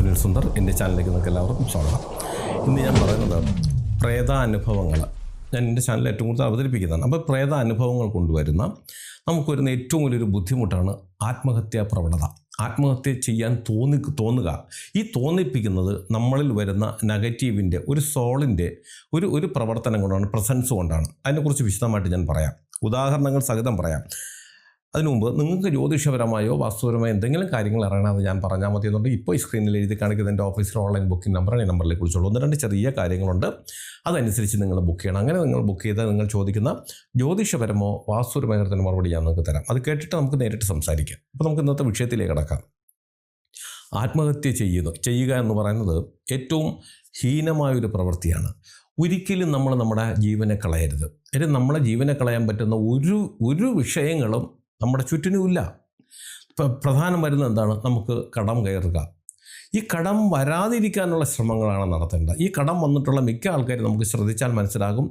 സുനിൽ സുന്ദർ. എൻ്റെ ചാനലിലേക്ക് നിങ്ങൾക്ക് എല്ലാവർക്കും സ്വാഗതം. ഇന്ന് ഞാൻ പറയുന്നത് പ്രേതാനുഭവങ്ങൾ ഞാൻ എൻ്റെ ചാനലിൽ ഏറ്റവും കൂടുതൽ അവതരിപ്പിക്കുന്നതാണ്. അപ്പോൾ പ്രേതാനുഭവങ്ങൾ കൊണ്ടുവരുന്ന നമുക്ക് വരുന്ന ഏറ്റവും വലിയൊരു ബുദ്ധിമുട്ടാണ് ആത്മഹത്യാ പ്രവണത. ആത്മഹത്യ ചെയ്യാൻ തോന്നുക. ഈ തോന്നിപ്പിക്കുന്നത് നമ്മളിൽ വരുന്ന നെഗറ്റീവിൻ്റെ ഒരു സോളിൻ്റെ ഒരു പ്രവർത്തനം കൊണ്ടാണ്, പ്രസൻസ് കൊണ്ടാണ്. അതിനെക്കുറിച്ച് വിശദമായിട്ട് ഞാൻ പറയാം, ഉദാഹരണങ്ങൾ സഹിതം പറയാം. അതിനു മുമ്പ് നിങ്ങൾക്ക് ജ്യോതിഷപരമായോ വാസ്തുപരമായോ എന്തെങ്കിലും കാര്യങ്ങൾ അറിയണമെന്ന് ഞാൻ പറഞ്ഞാൽ മതി എന്നുണ്ട്. ഇപ്പോൾ ഈ സ്ക്രീനിൽ എഴുതി കാണിക്കുന്ന എൻ്റെ ഓഫീസിലെ ഓൺലൈൻ ബുക്കിംഗ് നമ്പറാണ്. ഈ നമ്പറിലേക്ക് വിളിച്ചോളൂ. 1-2 ചെറിയ കാര്യങ്ങളുണ്ട്, അതനുസരിച്ച് നിങ്ങൾ ബുക്ക് ചെയ്യണം. അങ്ങനെ നിങ്ങൾ ബുക്ക് ചെയ്താൽ നിങ്ങൾ ചോദിക്കുന്ന ജ്യോതിഷപരമോ വാസ്തുപരമായോ തന്നെ മറുപടി ഞാൻ നിങ്ങൾക്ക് തരാം. അത് കേട്ടിട്ട് നമുക്ക് നേരിട്ട് സംസാരിക്കാം. അപ്പോൾ നമുക്ക് ഇന്നത്തെ വിഷയത്തിലേക്ക് കിടക്കാം. ആത്മഹത്യ ചെയ്യുക എന്ന് പറയുന്നത് ഏറ്റവും ഹീനമായൊരു പ്രവൃത്തിയാണ്. ഒരിക്കലും നമ്മൾ നമ്മുടെ ജീവനെ കളയരുത്. അല്ലെങ്കിൽ നമ്മളെ ജീവനെ കളയാൻ പറ്റുന്ന ഒരു വിഷയങ്ങളും നമ്മുടെ ചുറ്റിനുമില്ല. പ്രധാനം വരുന്നത് എന്താണ്? നമുക്ക് കടം കയറുക. ഈ കടം വരാതിരിക്കാനുള്ള ശ്രമങ്ങളാണ് നടത്തേണ്ടത്. ഈ കടം വന്നിട്ടുള്ള മിക്ക ആൾക്കാരും നമുക്ക് ശ്രദ്ധിച്ചാൽ മനസ്സിലാകും,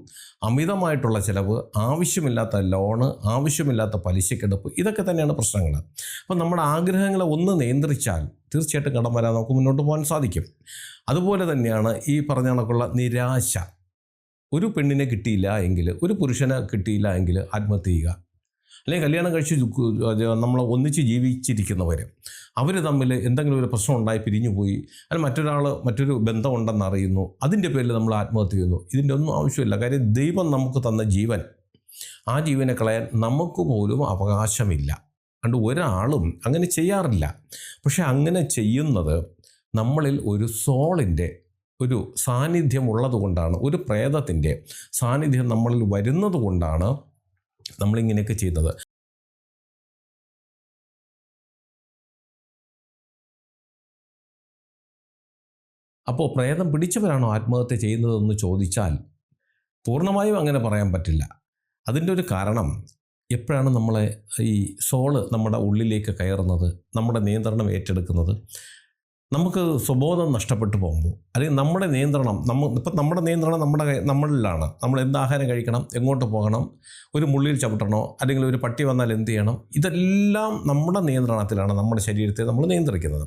അമിതമായിട്ടുള്ള ചിലവ്, ആവശ്യമില്ലാത്ത ലോണ്, ആവശ്യമില്ലാത്ത പലിശക്കെടുപ്പ്, ഇതൊക്കെ തന്നെയാണ് പ്രശ്നങ്ങൾ. അപ്പോൾ നമ്മുടെ ആഗ്രഹങ്ങളെ ഒന്ന് നിയന്ത്രിച്ചാൽ തീർച്ചയായിട്ടും കടം വരാൻ നമുക്ക് മുന്നോട്ട് പോകാൻ സാധിക്കും. അതുപോലെ തന്നെയാണ് ഈ പറഞ്ഞ കണക്കുള്ള നിരാശ. ഒരു പെണ്ണിനെ കിട്ടിയില്ല എങ്കിൽ, ഒരു പുരുഷനെ കിട്ടിയില്ല എങ്കിൽ ആത്മഹത്യ ചെയ്യുക. അല്ലെങ്കിൽ കല്യാണം കഴിച്ച് നമ്മൾ ഒന്നിച്ച് ജീവിച്ചിരിക്കുന്നവർ, അവർ തമ്മിൽ എന്തെങ്കിലും ഒരു പ്രശ്നം ഉണ്ടായി പിരിഞ്ഞു പോയി, അല്ലെങ്കിൽ മറ്റൊരു ബന്ധമുണ്ടെന്ന് അറിയുന്നു, അതിൻ്റെ പേരിൽ നമ്മൾ ആത്മഹത്യ ചെയ്യുന്നു. ഇതിൻ്റെ ഒന്നും ആവശ്യമില്ല. കാര്യം ദൈവം നമുക്ക് തന്ന ജീവൻ, ആ ജീവനെ കളയാൻ നമുക്ക് പോലും അവകാശമില്ല. അതുകൊണ്ട് ഒരാളും അങ്ങനെ ചെയ്യാറില്ല. പക്ഷെ അങ്ങനെ ചെയ്യുന്നത് നമ്മളിൽ ഒരു സോളിൻ്റെ ഒരു സാന്നിധ്യം ഉള്ളത് കൊണ്ടാണ്, ഒരു പ്രേതത്തിൻ്റെ സാന്നിധ്യം നമ്മളിൽ വരുന്നത് കൊണ്ടാണ് നമ്മളിങ്ങനെയൊക്കെ ചെയ്യുന്നത്. അപ്പോൾ പ്രേതം പിടിച്ചവരാണോ ആത്മഹത്യ ചെയ്യുന്നതെന്ന് ചോദിച്ചാൽ പൂർണ്ണമായും അങ്ങനെ പറയാൻ പറ്റില്ല. അതിൻ്റെ ഒരു കാരണം, എപ്പോഴാണ് നമ്മളെ ഈ സോള് നമ്മുടെ ഉള്ളിലേക്ക് കയറുന്നത്, നമ്മുടെ നിയന്ത്രണം ഏറ്റെടുക്കുന്നത്, നമുക്ക് സ്വബോധം നഷ്ടപ്പെട്ടു പോകുമ്പോൾ, അല്ലെങ്കിൽ നമ്മുടെ നിയന്ത്രണം നമ്മുടെ നിയന്ത്രണം നമ്മളിലാണ്. നമ്മൾ എന്ത് ആഹാരം കഴിക്കണം, എങ്ങോട്ട് പോകണം, ഒരു മുള്ളിൽ ചവിട്ടണോ, അല്ലെങ്കിൽ ഒരു പട്ടി വന്നാൽ എന്ത് ചെയ്യണം, ഇതെല്ലാം നമ്മുടെ നിയന്ത്രണത്തിലാണ് നമ്മുടെ ശരീരത്തെ നമ്മൾ നിയന്ത്രിക്കുന്നത്.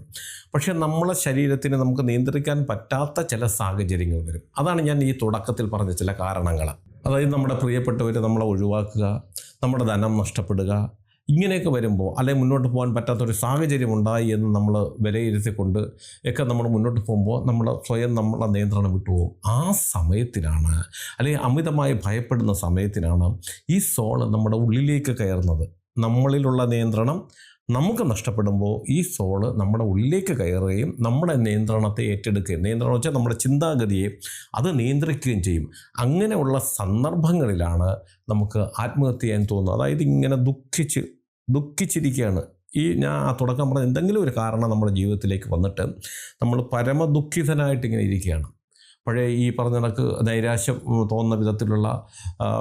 പക്ഷേ നമ്മളെ ശരീരത്തിന് നമുക്ക് നിയന്ത്രിക്കാൻ പറ്റാത്ത ചില സാഹചര്യങ്ങൾ വരും. അതാണ് ഞാൻ ഈ തുടക്കത്തിൽ പറഞ്ഞ ചില കാരണങ്ങൾ. അതായത് നമ്മുടെ പ്രിയപ്പെട്ടവർ നമ്മളെ ഒഴിവാക്കുക, നമ്മുടെ ധനം നഷ്ടപ്പെടുക, ഇങ്ങനെയൊക്കെ വരുമ്പോൾ, അല്ലെങ്കിൽ മുന്നോട്ട് പോകാൻ പറ്റാത്തൊരു സാഹചര്യം ഉണ്ടായി എന്ന് നമ്മൾ വിലയിരുത്തിക്കൊണ്ട് ഒക്കെ നമ്മൾ മുന്നോട്ട് പോകുമ്പോൾ നമ്മൾ സ്വയം നമ്മളെ നിയന്ത്രണം വിട്ടുപോകും. ആ സമയത്തിനാണ്, അല്ലെങ്കിൽ അമിതമായി ഭയപ്പെടുന്ന സമയത്തിനാണ് ഈ സോള് നമ്മുടെ ഉള്ളിലേക്ക് കയറുന്നത്. നമ്മളിലുള്ള നിയന്ത്രണം നമുക്ക് നഷ്ടപ്പെടുമ്പോൾ ഈ സോള് നമ്മുടെ ഉള്ളിലേക്ക് കയറുകയും നമ്മുടെ നിയന്ത്രണത്തെ ഏറ്റെടുക്കുകയും, നിയന്ത്രണം വെച്ചാൽ നമ്മുടെ ചിന്താഗതിയെ അത് നിയന്ത്രിക്കുകയും ചെയ്യും. അങ്ങനെയുള്ള സന്ദർഭങ്ങളിലാണ് നമുക്ക് ആത്മഹത്യ ചെയ്യാൻ തോന്നുന്നത്. അതായത് ഇങ്ങനെ ദുഃഖിച്ചിരിക്കുകയാണ്. ഞാൻ ആ തുടക്കം പറഞ്ഞ എന്തെങ്കിലും ഒരു കാരണം നമ്മുടെ ജീവിതത്തിലേക്ക് വന്നിട്ട് നമ്മൾ പരമദുഃഖിതനായിട്ട് ഇങ്ങനെ ഇരിക്കുകയാണ്. പഴയ ഈ പറഞ്ഞ കണക്ക് നൈരാശ്യം തോന്നുന്ന വിധത്തിലുള്ള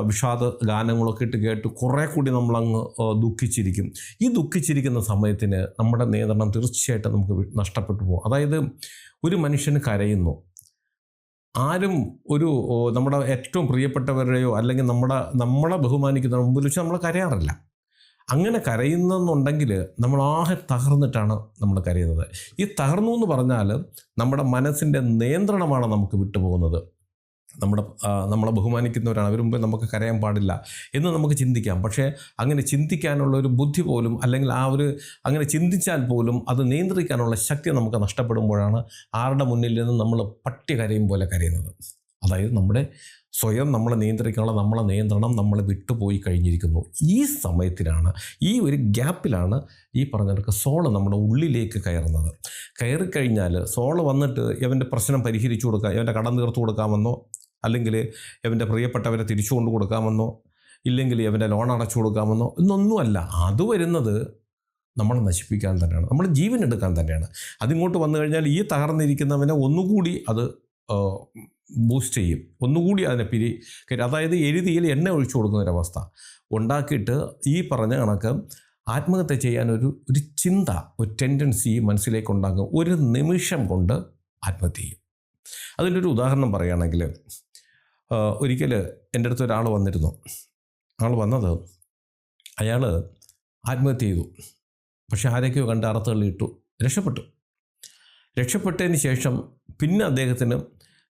വിഷാദ ഗാനങ്ങളൊക്കെ കേട്ട് കുറേ കൂടി നമ്മളങ്ങ് ദുഃഖിച്ചിരിക്കും. ഈ ദുഃഖിച്ചിരിക്കുന്ന സമയത്തിന് നമ്മുടെ നിയന്ത്രണം തീർച്ചയായിട്ടും നമുക്ക് നഷ്ടപ്പെട്ടു പോകും. അതായത് ഒരു മനുഷ്യന് കരയുന്നു, ആരും നമ്മുടെ ഏറ്റവും പ്രിയപ്പെട്ടവരെയോ അല്ലെങ്കിൽ നമ്മളെ ബഹുമാനിക്കുന്ന മുമ്പിൽ വെച്ച് നമ്മൾ കരയാറില്ല. അങ്ങനെ കരയുന്നെന്നുണ്ടെങ്കിൽ നമ്മളാകെ തകർന്നിട്ടാണ് നമ്മൾ കരയുന്നത്. ഈ തകർന്നു എന്ന് പറഞ്ഞാൽ നമ്മുടെ മനസ്സിൻ്റെ നിയന്ത്രണമാണ് നമുക്ക് വിട്ടുപോകുന്നത്. നമ്മളെ ബഹുമാനിക്കുന്നവരാണ്, അവർ മുമ്പേ നമുക്ക് കരയാൻ പാടില്ല എന്ന് നമുക്ക് ചിന്തിക്കാം. പക്ഷേ അങ്ങനെ ചിന്തിക്കാനുള്ള ഒരു ബുദ്ധി പോലും, അല്ലെങ്കിൽ അങ്ങനെ ചിന്തിച്ചാൽ പോലും അത് നിയന്ത്രിക്കാനുള്ള ശക്തി നമുക്ക് നഷ്ടപ്പെടുമ്പോഴാണ് ആരുടെ മുന്നിൽ നിന്ന് നമ്മൾ പട്ടി കരയും പോലെ കരയുന്നത്. അതായത് സ്വയം നമ്മളെ നിയന്ത്രിക്കാനുള്ള നമ്മളെ നിയന്ത്രണം നമ്മളെ വിട്ടുപോയി കഴിഞ്ഞിരിക്കുന്നു. ഈ സമയത്തിലാണ്, ഈ ഒരു ഗ്യാപ്പിലാണ് ഈ പറഞ്ഞ സോള് നമ്മുടെ ഉള്ളിലേക്ക് കയറുന്നത്. കയറിക്കഴിഞ്ഞാൽ സോള് വന്നിട്ട് ഇവൻ്റെ പ്രശ്നം പരിഹരിച്ചു കൊടുക്കുക, ഇവൻ്റെ കടം തീർത്തു കൊടുക്കാമെന്നോ, അല്ലെങ്കിൽ ഇവൻ്റെ പ്രിയപ്പെട്ടവരെ തിരിച്ചു കൊണ്ട് കൊടുക്കാമെന്നോ, ഇല്ലെങ്കിൽ ഇവൻ്റെ ലോൺ അടച്ചു കൊടുക്കാമെന്നോ എന്നൊന്നുമല്ല. അത് വരുന്നത് നമ്മളെ നശിപ്പിക്കാൻ തന്നെയാണ്, നമ്മുടെ ജീവൻ എടുക്കാൻ തന്നെയാണ്. അതിങ്ങോട്ട് വന്നു കഴിഞ്ഞാൽ ഈ തകർന്നിരിക്കുന്നവനെ ഒന്നുകൂടി അത് ബൂസ്റ്റ് ചെയ്യും, ഒന്നുകൂടി അതിനെ അതായത് എഴുതിയിൽ എണ്ണ ഒഴിച്ചു കൊടുക്കുന്നൊരവസ്ഥ ഉണ്ടാക്കിയിട്ട് ഈ പറഞ്ഞ കണക്ക് ആത്മഹത്യ ചെയ്യാൻ ഒരു ചിന്ത, ഒരു ടെൻഡൻസി മനസ്സിലേക്ക് ഉണ്ടാകും. ഒരു നിമിഷം കൊണ്ട് ആത്മഹത്യ ചെയ്യും. അതിൻ്റെ ഒരു ഉദാഹരണം പറയുകയാണെങ്കിൽ, ഒരിക്കൽ എൻ്റെ അടുത്ത് ഒരാൾ വന്നിരുന്നു. വന്നത് അയാൾ ആത്മഹത്യ ചെയ്തു. പക്ഷെ ആരൊക്കെയോ കണ്ട് അറുത്തള്ളിയിട്ടു, രക്ഷപ്പെട്ടു. രക്ഷപ്പെട്ടതിന് ശേഷം പിന്നെ അദ്ദേഹത്തിന്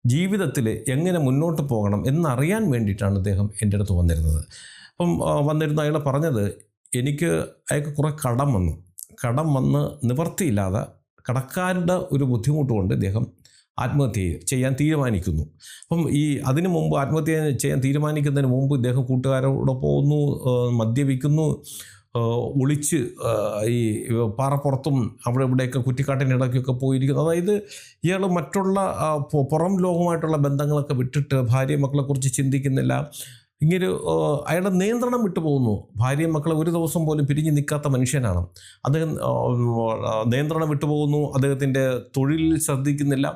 ജീവിതത്തിൽ എങ്ങനെ മുന്നോട്ട് പോകണം എന്നറിയാൻ വേണ്ടിയിട്ടാണ് അദ്ദേഹം എൻ്റെ അടുത്ത് വന്നിരുന്നത്. അപ്പം വന്നിരുന്ന അയാൾ പറഞ്ഞത്, അയാൾക്ക് കുറേ കടം വന്ന് നിവർത്തിയില്ലാതെ കടക്കാരുടെ ഒരു ബുദ്ധിമുട്ട് കൊണ്ട് ഇദ്ദേഹം ആത്മഹത്യ ചെയ്യാൻ തീരുമാനിക്കുന്നു. അപ്പം അതിനു മുമ്പ് ആത്മഹത്യ ചെയ്യാൻ തീരുമാനിക്കുന്നതിന് മുമ്പ് ഇദ്ദേഹം കൂട്ടുകാരോടൊപ്പം പോകുന്നു, മദ്യപിക്കുന്നു, ഒളിച്ച് ഈ പാറപ്പുറത്തും അവിടെ ഇവിടെയൊക്കെ കുറ്റിക്കാട്ടിനിടയ്ക്കൊക്കെ പോയിരിക്കുന്നു. അതായത് ഇയാൾ മറ്റുള്ള പുറം ലോകമായിട്ടുള്ള ബന്ധങ്ങളൊക്കെ വിട്ടിട്ട് ഭാര്യ മക്കളെക്കുറിച്ച് ചിന്തിക്കുന്നില്ല. ഇങ്ങനെ അയാളുടെ നിയന്ത്രണം വിട്ടു പോകുന്നു. ഭാര്യയും മക്കളെ ഒരു ദിവസം പോലും പിരിഞ്ഞ് നിൽക്കാത്ത മനുഷ്യനാണ് അദ്ദേഹം. നിയന്ത്രണം വിട്ടുപോകുന്നു, അദ്ദേഹത്തിൻ്റെ തൊഴിലിൽ ശ്രദ്ധിക്കുന്നില്ല.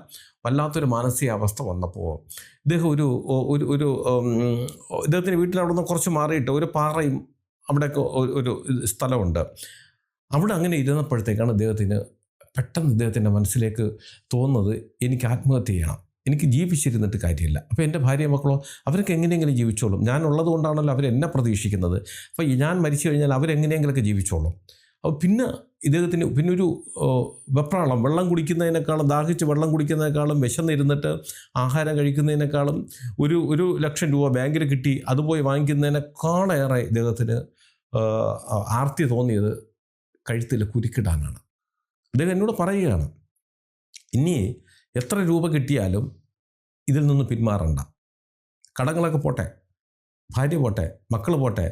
വല്ലാത്തൊരു മാനസികാവസ്ഥ വന്നപ്പോൾ ഇദ്ദേഹം ഇദ്ദേഹത്തിൻ്റെ വീട്ടിൽ അവിടെ നിന്ന് കുറച്ച് മാറിയിട്ട് ഒരു പാറയും അവിടെയൊക്കെ ഒരു സ്ഥലമുണ്ട്. അവിടെ അങ്ങനെ ഇരുന്നപ്പോഴത്തേക്കാണ് പെട്ടെന്ന് ഇദ്ദേഹത്തിൻ്റെ മനസ്സിലേക്ക് തോന്നുന്നത്, എനിക്ക് ആത്മഹത്യ ചെയ്യണം, എനിക്ക് ജീവിച്ചിരുന്നിട്ട് കാര്യമില്ല. അപ്പോൾ എൻ്റെ ഭാര്യ മക്കളോ അവരൊക്കെ എങ്ങനെയെങ്കിലും ജീവിച്ചോളും, ഞാനുള്ളത് കൊണ്ടാണല്ലോ അവരെന്നെ പ്രതീക്ഷിക്കുന്നത്. അപ്പോൾ ഞാൻ മരിച്ചു കഴിഞ്ഞാൽ അവരെങ്ങനെയെങ്കിലൊക്കെ ജീവിച്ചോളും. അപ്പോൾ ഇദ്ദേഹത്തിന് ഒരു വെപ്രാളം, വെള്ളം കുടിക്കുന്നതിനേക്കാളും, ദാഹിച്ച് വെള്ളം കുടിക്കുന്നതിനേക്കാളും, വിശന്നിരുന്നിട്ട് ആഹാരം കഴിക്കുന്നതിനേക്കാളും 1,00,000 രൂപ ബാങ്കിൽ കിട്ടി അത് പോയി വാങ്ങിക്കുന്നതിനേക്കാളേറെ ഇദ്ദേഹത്തിന് ആർത്തി തോന്നിയത് കഴുത്തിൽ കുരുക്കിടാനാണ്. അദ്ദേഹം എന്നോട് പറയുകയാണ്, ഇനി എത്ര രൂപ കിട്ടിയാലും ഇതിൽ നിന്ന് പിന്മാറണ്ട, കടങ്ങളൊക്കെ പോട്ടെ, ഭാര്യ പോട്ടെ, മക്കൾ പോട്ടെ,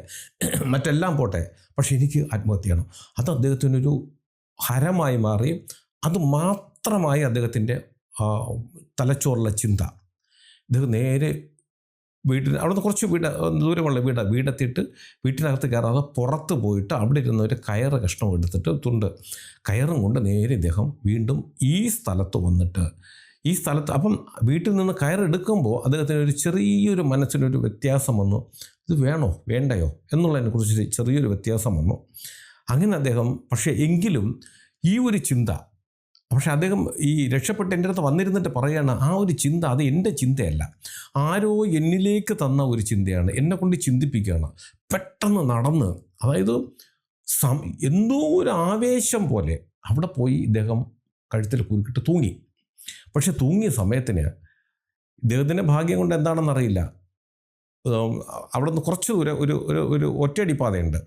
മറ്റെല്ലാം പോട്ടെ, പക്ഷെ എനിക്ക് ആത്മഹത്യ ചെയ്യണം. അത് അദ്ദേഹത്തിനൊരു ഹരമായി മാറി. അത് മാത്രമായി അദ്ദേഹത്തിൻ്റെ തലച്ചോറിലെ ചിന്ത. അദ്ദേഹം നേരെ അവിടുന്ന് കുറച്ച് ദൂരമുള്ള വീടെത്തിയിട്ട് വീട്ടിനകത്ത് കയറാതെ പുറത്ത് പോയിട്ട് അവിടെ ഇരുന്ന ഒരു കയറ് കഷ്ണം എടുത്തിട്ട് കയറും കൊണ്ട് നേരെ ഇദ്ദേഹം വീണ്ടും ഈ സ്ഥലത്ത് വന്നിട്ട് അപ്പം വീട്ടിൽ നിന്ന് കയറെടുക്കുമ്പോൾ അദ്ദേഹത്തിന് ഒരു ചെറിയൊരു മനസ്സിനൊരു വ്യത്യാസം വന്നു. ഇത് വേണോ വേണ്ടയോ എന്നുള്ളതിനെക്കുറിച്ച് ചെറിയൊരു വ്യത്യാസം വന്നു. അങ്ങനെ അദ്ദേഹം എങ്കിലും ഈ ഒരു ചിന്ത, അദ്ദേഹം ഈ രക്ഷപ്പെട്ട് എൻ്റെ അടുത്ത് വന്നിരുന്നിട്ട് പറയുകയാണ്, ആ ഒരു ചിന്ത അത് എൻ്റെ ചിന്തയല്ല, ആരോ എന്നിലേക്ക് തന്ന ഒരു ചിന്തയാണ്, എന്നെ കൊണ്ട് ചിന്തിപ്പിക്കുകയാണ്. പെട്ടെന്ന് നടന്ന്, അതായത് എന്തോ ഒരു ആവേശം പോലെ അവിടെ പോയി ഇദ്ദേഹം കഴുത്തിൽ കുരുക്കിട്ട് തൂങ്ങി. പക്ഷെ തൂങ്ങിയ സമയത്തിന് ഇദ്ദേഹത്തിൻ്റെ ഭാഗ്യം കൊണ്ട് എന്താണെന്നറിയില്ല, അവിടെ നിന്ന് കുറച്ച് ദൂരം ഒരു ഒറ്റയടി പാതയുണ്ട്.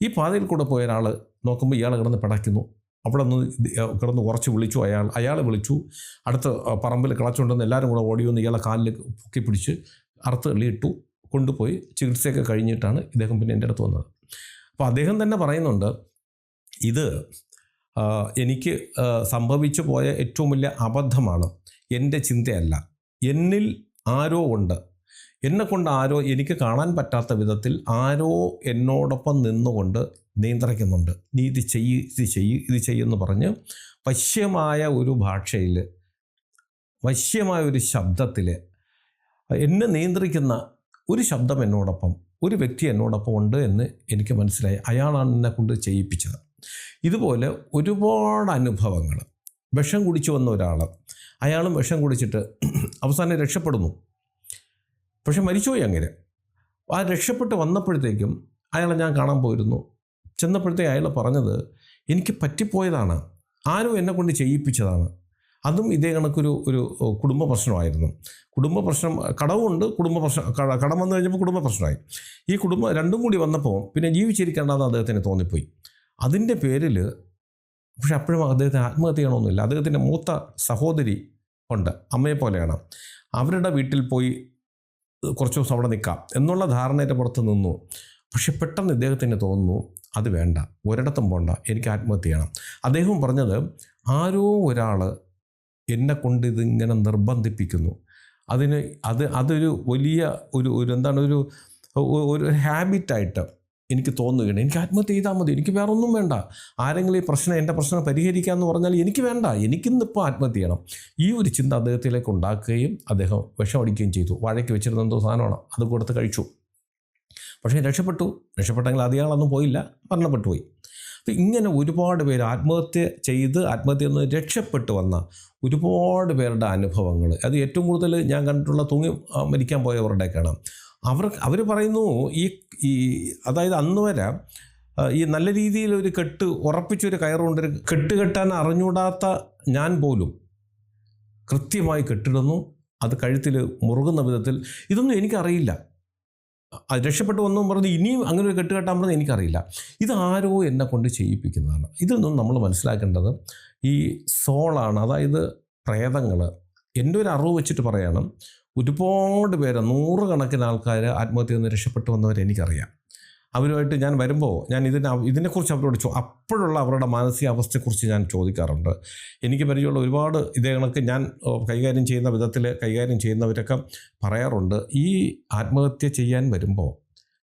ഈ പാതയിൽ കൂടെ പോയ ഒരാൾ നോക്കുമ്പോൾ ഇയാൾ കിടന്ന് പിടയ്ക്കുന്നു. അവിടെ നിന്ന് കിടന്ന് കുറച്ച് വിളിച്ചു, അയാളെ വിളിച്ചു. അടുത്ത പറമ്പിൽ കിളച്ചുകൊണ്ടെന്ന് എല്ലാവരും കൂടെ ഓടി വന്ന് ഇയാളെ കാലിൽ പൊക്കി പിടിച്ച് അറുത്ത് എള്ളിയിട്ടു കൊണ്ടുപോയി ചികിത്സയൊക്കെ കഴിഞ്ഞിട്ടാണ് ഇദ്ദേഹം പിന്നെ എൻ്റെ അടുത്ത് വന്നത്. അപ്പോൾ അദ്ദേഹം തന്നെ പറയുന്നുണ്ട്, ഇത് എനിക്ക് സംഭവിച്ചു പോയ ഏറ്റവും വലിയ അബദ്ധമാണ്, എൻ്റെ ചിന്തയല്ല, എന്നിൽ ആരോ ഉണ്ട്, എന്നെക്കൊണ്ട് ആരോ, എനിക്ക് കാണാൻ പറ്റാത്ത വിധത്തിൽ ആരോ എന്നോടൊപ്പം നിന്നുകൊണ്ട് നിയന്ത്രിക്കുന്നുണ്ട്. നീ ഇത് ചെയ്യുമെന്ന് പറഞ്ഞ് വശ്യമായ ഒരു ഭാഷയിൽ, വശ്യമായ ഒരു ശബ്ദത്തിൽ എന്നെ നിയന്ത്രിക്കുന്ന ഒരു ശബ്ദം എന്നോടൊപ്പം, ഒരു വ്യക്തി എന്നോടൊപ്പം ഉണ്ട് എന്ന് എനിക്ക് മനസ്സിലായി. അയാളാണ് എന്നെ കൊണ്ട് ചെയ്യിപ്പിച്ചത്. ഇതുപോലെ ഒരുപാട് അനുഭവങ്ങൾ. വിഷം കുടിച്ചു വന്ന ഒരാൾ, അയാളും വിഷം കുടിച്ചിട്ട് അവസാനം രക്ഷപ്പെടുന്നു, പക്ഷെ മരിച്ചുപോയി. അങ്ങനെ ആ രക്ഷപ്പെട്ട് വന്നപ്പോഴത്തേക്കും അയാളെ ഞാൻ കാണാൻ പോയിരുന്നു. ചെന്നപ്പോഴത്തേക്ക് അയാൾ പറഞ്ഞത്, എനിക്ക് പറ്റിപ്പോയതാണ്, ആരും എന്നെ കൊണ്ട് ചെയ്യിപ്പിച്ചതാണ്. അതും ഇതേ കണക്കൊരു കുടുംബ പ്രശ്നമായിരുന്നു. കുടുംബ പ്രശ്നം, കടവുണ്ട്, കടം വന്നു കഴിഞ്ഞപ്പോൾ കുടുംബ പ്രശ്നമായി. ഈ രണ്ടും കൂടി വന്നപ്പോൾ പിന്നെ ജീവിച്ചിരിക്കേണ്ടതെന്ന് അദ്ദേഹത്തിന് തോന്നിപ്പോയി. അതിൻ്റെ പേരിൽ പക്ഷെ അപ്പോഴും അദ്ദേഹത്തിന് ആത്മഹത്യ ചെയ്യണമെന്നില്ല. അദ്ദേഹത്തിൻ്റെ മൂത്ത സഹോദരി ഉണ്ട്, അമ്മയെ പോലെയാണ്. അവരുടെ വീട്ടിൽ പോയി കുറച്ച് ദിവസം അവിടെ നിൽക്കാം എന്നുള്ള ധാരണയുടെ പുറത്ത് നിന്നു. പക്ഷെ പെട്ടെന്ന് ഇദ്ദേഹത്തിന് തോന്നുന്നു, അത് വേണ്ട, ഒരിടത്തും പോണ്ട, എനിക്ക് ആത്മഹത്യ ചെയ്യണം. അദ്ദേഹം പറഞ്ഞത്, ആരോ ഒരാൾ എന്നെ കൊണ്ട് ഇതിങ്ങനെ നിർബന്ധിപ്പിക്കുന്നു. അതൊരു വലിയ ഒരു ഹാബിറ്റായിട്ട് എനിക്ക് തോന്നുകയാണ്. എനിക്ക് ആത്മഹത്യ ചെയ്താൽ മതി, എനിക്ക് വേറെ ഒന്നും വേണ്ട, ആരെങ്കിലും എൻ്റെ പ്രശ്നം പരിഹരിക്കാമെന്ന് പറഞ്ഞാൽ എനിക്ക് വേണ്ട, എനിക്കിന്നിപ്പോൾ ആത്മഹത്യ ചെയ്യണം. ഈ ഒരു ചിന്ത അദ്ദേഹത്തിലേക്ക് ഉണ്ടാക്കുകയും അദ്ദേഹം വിഷമടിക്കുകയും ചെയ്തു. വാഴയ്ക്ക് വെച്ചിരുന്ന എന്തോ സാധനമാണ്, അത് കൊടുത്ത് കഴിച്ചു. പക്ഷേ രക്ഷപ്പെട്ടെങ്കിൽ അധികങ്ങളൊന്നും പോയില്ല, മരണപ്പെട്ടു പോയി. അപ്പോൾ ഇങ്ങനെ ഒരുപാട് പേര് ആത്മഹത്യയിൽ നിന്ന് രക്ഷപ്പെട്ടു വന്ന ഒരുപാട് പേരുടെ അനുഭവങ്ങൾ, അത് ഏറ്റവും കൂടുതൽ ഞാൻ കണ്ടിട്ടുള്ള തൂങ്ങി മരിക്കാൻ പോയവരുടെയൊക്കെയാണ്. അവർ പറയുന്നു, അതായത് അന്ന് വരെ ഈ നല്ല രീതിയിൽ ഒരു ഉറപ്പിച്ചൊരു കയറുകൊണ്ട് കെട്ടാൻ അറിഞ്ഞൂടാത്ത ഞാൻ പോലും കൃത്യമായി കെട്ടിടുന്നു, അത് കഴുത്തിൽ മുറുകുന്ന വിധത്തിൽ. ഇതൊന്നും എനിക്കറിയില്ല. അത് രക്ഷപ്പെട്ടു വന്നും പറഞ്ഞ് ഇനിയും അങ്ങനെ ഒരു കെട്ട് കെട്ടാൻ പറഞ്ഞ് എനിക്കറിയില്ല. ഇതാരോ എന്നെ കൊണ്ട് ചെയ്യിപ്പിക്കുന്നതാണ്. ഇതിൽ നിന്നും നമ്മൾ മനസ്സിലാക്കേണ്ടത് ഈ സോളാണ്, അതായത് പ്രേതങ്ങൾ. എൻ്റെ ഒരു അറിവ് വെച്ചിട്ട് പറയണം, ഒരുപാട് പേര്, നൂറുകണക്കിന് ആൾക്കാർ ആത്മഹത്യയിൽ നിന്ന് രക്ഷപ്പെട്ടു വന്നവരെ എനിക്കറിയാം. അവരുമായിട്ട് ഞാൻ വരുമ്പോൾ ഞാൻ ഇതിനെക്കുറിച്ച് അവരോട് അപ്പോഴുള്ള അവരുടെ മാനസികാവസ്ഥയെക്കുറിച്ച് ഞാൻ ചോദിക്കാറുണ്ട്. എനിക്ക് പരിചയമുള്ള ഒരുപാട് ഇതേ കണക്ക് ഞാൻ കൈകാര്യം ചെയ്യുന്ന വിധത്തിൽ കൈകാര്യം ചെയ്യുന്നവരൊക്കെ പറയാറുണ്ട്, ഈ ആത്മഹത്യ ചെയ്യാൻ വരുമ്പോൾ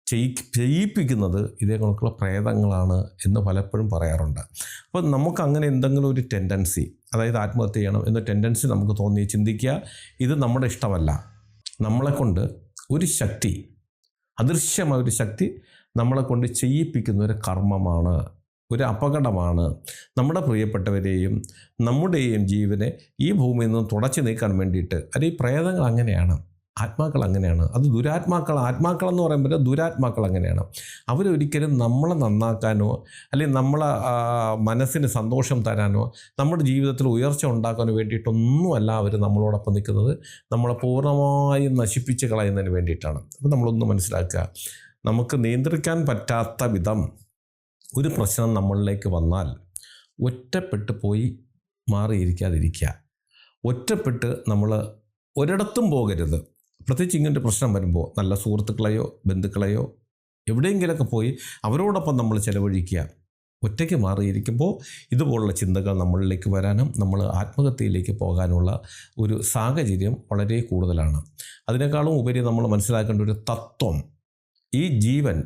ചെയ്യിപ്പിക്കുന്നത് ഇതേ കണക്കുള്ള പ്രേതങ്ങളാണ് എന്ന് പലപ്പോഴും പറയാറുണ്ട്. അപ്പോൾ നമുക്ക് അങ്ങനെ എന്തെങ്കിലും ഒരു ടെൻഡൻസി, അതായത് ആത്മഹത്യ ചെയ്യണം എന്ന ടെൻഡൻസി നമുക്ക് തോന്നി ചിന്തിക്കുക, ഇത് നമ്മുടെ ഇഷ്ടമല്ല. നമ്മളെക്കൊണ്ട് ഒരു ശക്തി, അദൃശ്യമായ ഒരു ശക്തി നമ്മളെ കൊണ്ട് ചെയ്യിപ്പിക്കുന്ന ഒരു കർമ്മമാണ്, ഒരു അപകടമാണ്. നമ്മുടെ പ്രിയപ്പെട്ടവരെയും നമ്മുടെയും ജീവനെ ഈ ഭൂമിയിൽ നിന്ന് തുടച്ചു നീക്കാൻ വേണ്ടിയിട്ട്, ഈ പ്രേതങ്ങൾ അങ്ങനെയാണ്, ആത്മാക്കൾ അങ്ങനെയാണ്. അത് ആത്മാക്കളെന്ന് പറയുമ്പോൾ ദുരാത്മാക്കൾ അങ്ങനെയാണ്. അവരൊരിക്കലും നമ്മളെ നന്നാക്കാനോ അല്ലെങ്കിൽ നമ്മളെ മനസ്സിന് സന്തോഷം തരാനോ നമ്മുടെ ജീവിതത്തിൽ ഉയർച്ച ഉണ്ടാക്കാനോ വേണ്ടിയിട്ടൊന്നുമല്ല അവർ നമ്മളോടൊപ്പം നിൽക്കുന്നത്. നമ്മളെ പൂർണ്ണമായും നശിപ്പിച്ച് കളയുന്നതിന് വേണ്ടിയിട്ടാണ്. അപ്പോൾ നമ്മളൊന്ന് മനസ്സിലാക്കുക, നമുക്ക് നിയന്ത്രിക്കാൻ പറ്റാത്ത വിധം ഒരു പ്രശ്നം നമ്മളിലേക്ക് വന്നാൽ ഒറ്റപ്പെട്ട് പോയി മാറിയിരിക്കാതിരിക്കുക. ഒറ്റപ്പെട്ട് നമ്മൾ ഒരിടത്തും പോകരുത്. പ്രത്യേകിച്ച് ഇങ്ങനൊരു പ്രശ്നം വരുമ്പോൾ നല്ല സുഹൃത്തുക്കളെയോ ബന്ധുക്കളെയോ എവിടെയെങ്കിലുമൊക്കെ പോയി അവരോടൊപ്പം നമ്മൾ ചിലവഴിക്കുക. ഒറ്റയ്ക്ക് മാറിയിരിക്കുമ്പോൾ ഇതുപോലുള്ള ചിന്തകൾ നമ്മളിലേക്ക് വരാനും നമ്മൾ ആത്മഹത്യയിലേക്ക് പോകാനുള്ള ഒരു സാഹചര്യം വളരെ കൂടുതലാണ്. അതിനേക്കാളും ഉപരി നമ്മൾ മനസ്സിലാക്കേണ്ട ഒരു തത്വം, ഈ ജീവൻ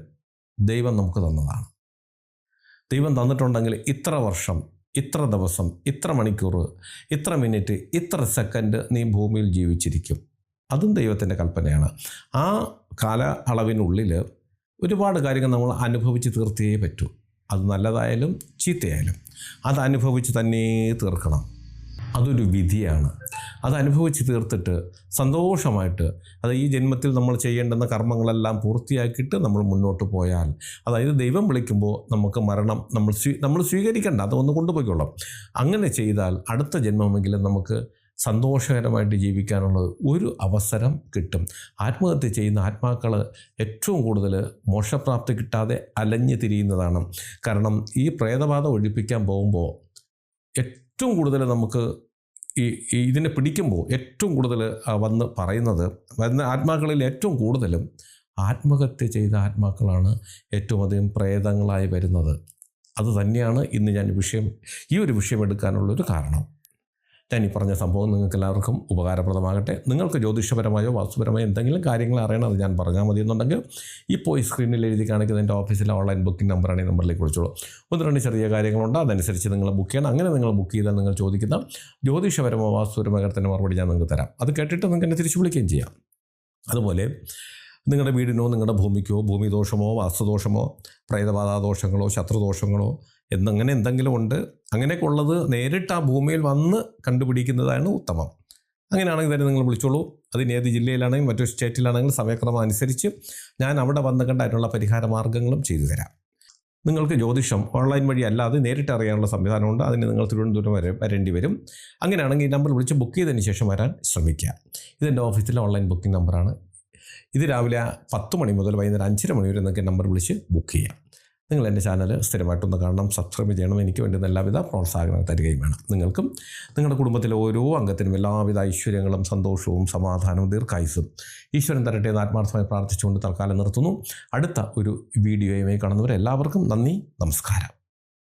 ദൈവം നമുക്ക് തന്നതാണ്. ദൈവം തന്നിട്ടുണ്ടെങ്കിൽ ഇത്ര വർഷം, ഇത്ര ദിവസം, ഇത്ര മണിക്കൂർ, ഇത്ര മിനിറ്റ്, ഇത്ര സെക്കൻഡ് നീ ഭൂമിയിൽ ജീവിച്ചിരിക്കും. അതും ദൈവത്തിൻ്റെ കൽപ്പനയാണ്. ആ കാല അളവിനുള്ളിൽ ഒരുപാട് കാര്യങ്ങൾ നമ്മൾ അനുഭവിച്ച് തീർത്തേ പറ്റൂ. അത് നല്ലതായാലും ചീത്തയായാലും അത് അനുഭവിച്ച് തന്നെ തീർക്കണം. അതൊരു വിധിയാണ്. അത് അനുഭവിച്ച് തീർത്തിട്ട് സന്തോഷമായിട്ട്, അത് ഈ ജന്മത്തിൽ നമ്മൾ ചെയ്യേണ്ടുന്ന കർമ്മങ്ങളെല്ലാം പൂർത്തിയാക്കിയിട്ട് നമ്മൾ മുന്നോട്ട് പോയാൽ, അതായത് ദൈവം വിളിക്കുമ്പോൾ നമുക്ക് മരണം നമ്മൾ സ്വീകരിക്കേണ്ട, അതൊന്ന് കൊണ്ടുപോയിക്കൊള്ളാം. അങ്ങനെ ചെയ്താൽ അടുത്ത ജന്മമെങ്കിലും നമുക്ക് സന്തോഷകരമായിട്ട് ജീവിക്കാനുള്ള ഒരു അവസരം കിട്ടും. ആത്മഹത്യ ചെയ്യുന്ന ആത്മാക്കൾ ഏറ്റവും കൂടുതൽ മോക്ഷപ്രാപ്തി കിട്ടാതെ അലഞ്ഞു തിരിയുന്നതാണ്. കാരണം ഈ പ്രേതബാധ ഒഴിപ്പിക്കാൻ പോകുമ്പോൾ ഏറ്റവും കൂടുതൽ നമുക്ക് ഇതിനെ പിടിക്കുമ്പോൾ ഏറ്റവും കൂടുതൽ വന്ന് പറയുന്നത്, വരുന്ന ആത്മാക്കളിൽ ഏറ്റവും കൂടുതലും ആത്മഹത്യ ചെയ്ത ആത്മാക്കളാണ് ഏറ്റവും അധികം പ്രേതങ്ങളായി വരുന്നത്. അത് തന്നെയാണ് ഇന്ന് ഞാൻ ഈ ഒരു വിഷയം എടുക്കാനുള്ളൊരു കാരണം. ഞാൻ ഈ പറഞ്ഞ സംഭവം നിങ്ങൾക്ക് എല്ലാവർക്കും ഉപകാരപ്രദമാകട്ടെ. നിങ്ങൾക്ക് ജ്യോതിഷപരമായോ വാസ്തുപരമായോ എന്തെങ്കിലും കാര്യങ്ങൾ അറിയണം, അത് ഞാൻ പറഞ്ഞാൽ മതി എന്നുണ്ടെങ്കിൽ ഇപ്പോൾ ഈ സ്ക്രീനിൽ എഴുതി കാണിക്കുന്ന എൻ്റെ ഓഫീസിലെ ഓൺലൈൻ ബുക്കിംഗ് നമ്പറാണ് ഈ നമ്പറിലേക്ക് വിളിച്ചോളൂ. 1-2 ചെറിയ കാര്യങ്ങളുണ്ട്, അതനുസരിച്ച് നിങ്ങൾ ബുക്ക് ചെയ്യണം. അങ്ങനെ നിങ്ങൾ ബുക്ക് ചെയ്താൽ നിങ്ങൾ ചോദിക്കുന്ന ജ്യോതിഷപരമോ വാസ്തുപരമോ തന്നെ മറുപടി ഞാൻ നിങ്ങൾക്ക് തരാം. അത് കേട്ടിട്ട് നിങ്ങൾക്ക് എന്നെ തിരിച്ചു വിളിക്കുകയും ചെയ്യാം. അതുപോലെ നിങ്ങളുടെ വീടിനോ നിങ്ങളുടെ ഭൂമിക്കോ ഭൂമിദോഷമോ വാസ്തുദോഷമോ പ്രേതബാധാദോഷങ്ങളോ ശത്രുദോഷങ്ങളോ എന്നങ്ങനെ എന്തെങ്കിലും ഉണ്ട്, അങ്ങനെയൊക്കെ ഉള്ളത് നേരിട്ട് ആ ഭൂമിയിൽ വന്ന് കണ്ടുപിടിക്കുന്നതാണ് ഉത്തമം. അങ്ങനെയാണെങ്കിൽ തന്നെ നിങ്ങൾ വിളിച്ചോളൂ. അതിന് ഏത് ജില്ലയിലാണെങ്കിലും മറ്റൊരു സ്റ്റേറ്റിലാണെങ്കിലും സമയക്രമം അനുസരിച്ച് ഞാൻ അവിടെ വന്ന് കണ്ട് അതിനുള്ള പരിഹാര മാർഗ്ഗങ്ങളും ചെയ്തു തരാം. നിങ്ങൾക്ക് ജ്യോതിഷം ഓൺലൈൻ വഴി അല്ലാതെ നേരിട്ട് അറിയാനുള്ള സംവിധാനമുണ്ട്. അതിന് നിങ്ങൾ തിരുവനന്തപുരം വരേണ്ടി വരും. അങ്ങനെയാണെങ്കിൽ ഈ നമ്പർ വിളിച്ച് ബുക്ക് ചെയ്തതിന് ശേഷം വരാൻ ശ്രമിക്കുക. ഇതെൻ്റെ ഓഫീസിലെ ഓൺലൈൻ ബുക്കിംഗ് നമ്പറാണ്. ഇത് രാവിലെ 10 മണി മുതൽ വൈകുന്നേരം 5:30 മണി വരെ നിങ്ങൾക്ക് നമ്പർ വിളിച്ച് ബുക്ക് ചെയ്യാം. നിങ്ങൾ എൻ്റെ ചാനൽ സ്ഥിരമായിട്ടൊന്ന് കാണണം, സബ്സ്ക്രൈബ് ചെയ്യണം. എനിക്ക് വേണ്ടുന്ന എല്ലാവിധ പ്രോത്സാഹനങ്ങൾ തരികയും വേണം. നിങ്ങൾക്കും നിങ്ങളുടെ കുടുംബത്തിലെ ഓരോ അംഗത്തിനും എല്ലാവിധ ഐശ്വര്യങ്ങളും സന്തോഷവും സമാധാനവും ദീർഘായുസ്സും ഈശ്വരൻ തരട്ടെ എന്ന് ആത്മാർത്ഥമായി പ്രാർത്ഥിച്ചുകൊണ്ട് തൽക്കാലം നിർത്തുന്നു. അടുത്ത ഒരു വീഡിയോയുമായി കാണുന്നവരെല്ലാവർക്കും നന്ദി, നമസ്കാരം.